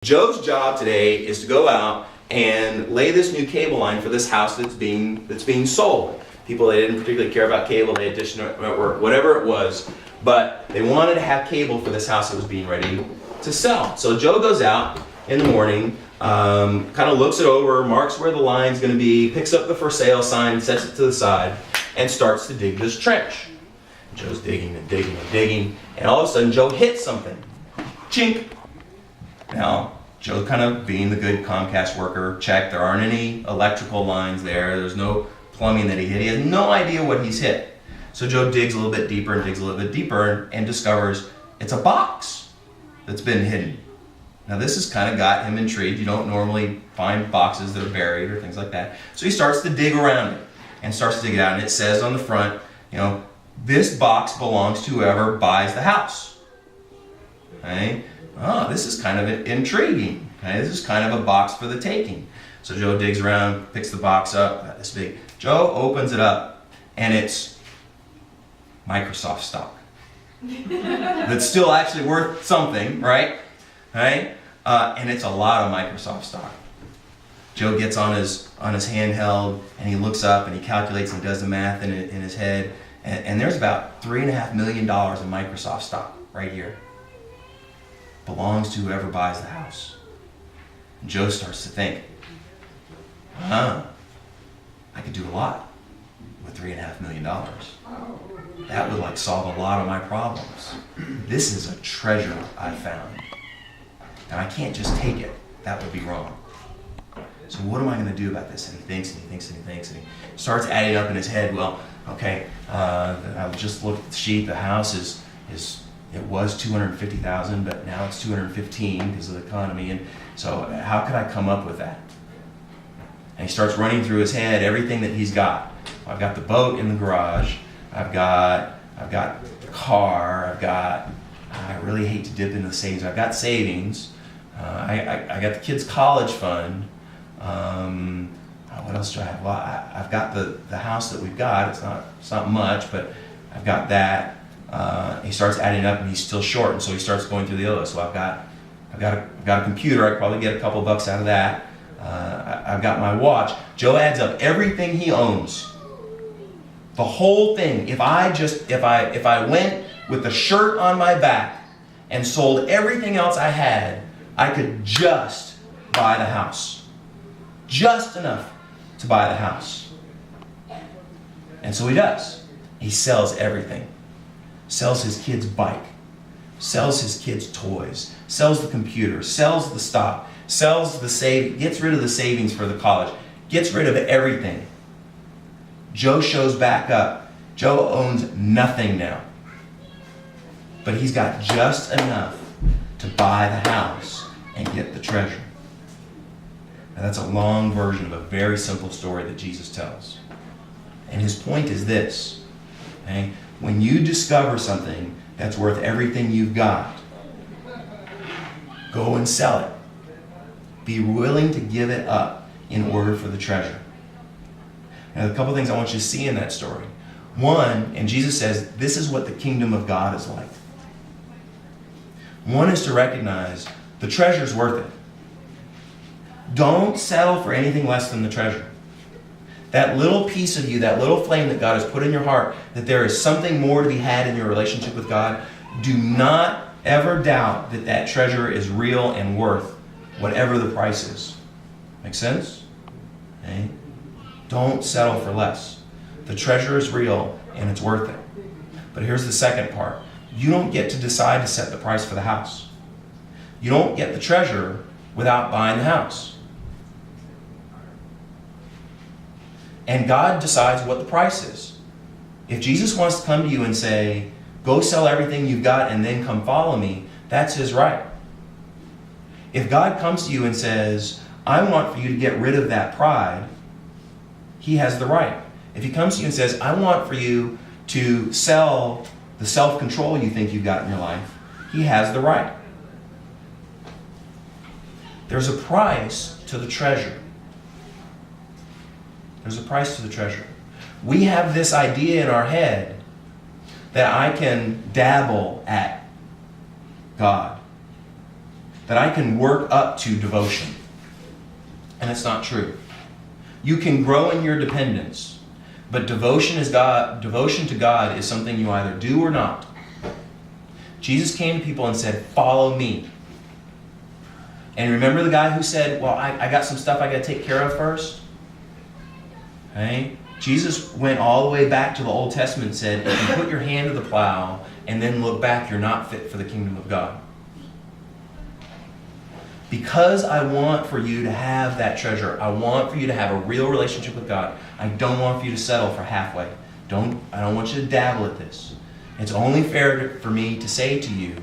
Joe's job today is to go out and lay this new cable line for this house that's being sold. People, they didn't particularly care about cable, they had Dish Network, whatever it was, but they wanted to have cable for this house that was being ready to sell. So Joe goes out in the morning, kind of looks it over, marks where the line's going to be, picks up the for sale sign, sets it to the side, and starts to dig this trench. Joe's digging and digging and digging, and all of a sudden Joe hits something. Chink! Now, Joe, kind of being the good Comcast worker, checked, there aren't any electrical lines there, there's no plumbing that he hit, he has no idea what he's hit. So Joe digs a little bit deeper and digs a little bit deeper and discovers it's a box that's been hidden. Now this has kind of got him intrigued. You don't normally find boxes that are buried or things like that. So he starts to dig around it and starts to dig it out, and it says on the front, this box belongs to whoever buys the house. Okay? Oh, this is kind of intriguing. Okay? This is kind of a box for the taking. So Joe digs around, picks the box up, about this big. Joe opens it up, and it's Microsoft stock. That's still actually worth something, right? Right? And it's a lot of Microsoft stock. Joe gets on his handheld, and he looks up, and he calculates and does the math in his head, and there's about $3.5 million in Microsoft stock right here. Belongs to whoever buys the house. And Joe starts to think, I could do a lot with $3.5 million. That would solve a lot of my problems. This is a treasure I found. And I can't just take it. That would be wrong. So what am I going to do about this? And he thinks and he thinks and he thinks and he starts adding up in his head, I just looked at the sheet, the house it was $250,000, but now it's $215 because of the economy. And so how could I come up with that? And he starts running through his head everything that he's got. I've got the boat in the garage. I've got the car. I really hate to dip into the savings. I've got savings. I got the kids' college fund. What else do I have? Well, I've got the house that we've got. It's not much, but I've got that. He starts adding up, and he's still short, and so he starts going through the other. So I've got a computer. I could probably get a couple bucks out of that. I've got my watch. Joe adds up everything he owns, the whole thing. If I went with the shirt on my back and sold everything else I had, I could just buy the house, just enough to buy the house. And so he does. He sells everything. Sells his kid's bike, sells his kid's toys, sells the computer, sells the stock, sells gets rid of the savings for the college, gets rid of everything. Joe shows back up. Joe owns nothing now. But he's got just enough to buy the house and get the treasure. Now that's a long version of a very simple story that Jesus tells. And his point is this, okay? When you discover something that's worth everything you've got, go and sell it. Be willing to give it up in order for the treasure. Now, a couple things I want you to see in that story. One, and Jesus says, this is what the kingdom of God is like. One is to recognize the treasure's worth it. Don't settle for anything less than the treasure. That little piece of you, that little flame that God has put in your heart, that there is something more to be had in your relationship with God, do not ever doubt that that treasure is real and worth whatever the price is. Make sense? Okay? Don't settle for less. The treasure is real and it's worth it. But here's the second part. You don't get to decide to set the price for the house. You don't get the treasure without buying the house. And God decides what the price is. If Jesus wants to come to you and say, go sell everything you've got and then come follow me, that's his right. If God comes to you and says, I want for you to get rid of that pride, he has the right. If he comes to you and says, I want for you to sell the self-control you think you've got in your life, he has the right. There's a price to the treasure. There's a price to the treasure. We have this idea in our head that I can dabble at God. that I can work up to devotion. And it's not true. You can grow in your dependence, but devotion to God is something you either do or not. Jesus came to people and said, "Follow me." And remember the guy who said, "Well, I got some stuff I got to take care of first"? Okay? Jesus went all the way back to the Old Testament and said, if you put your hand to the plow and then look back, you're not fit for the kingdom of God. Because I want for you to have that treasure, I want for you to have a real relationship with God, I don't want for you to settle for halfway. I don't want you to dabble at this. It's only fair for me to say to you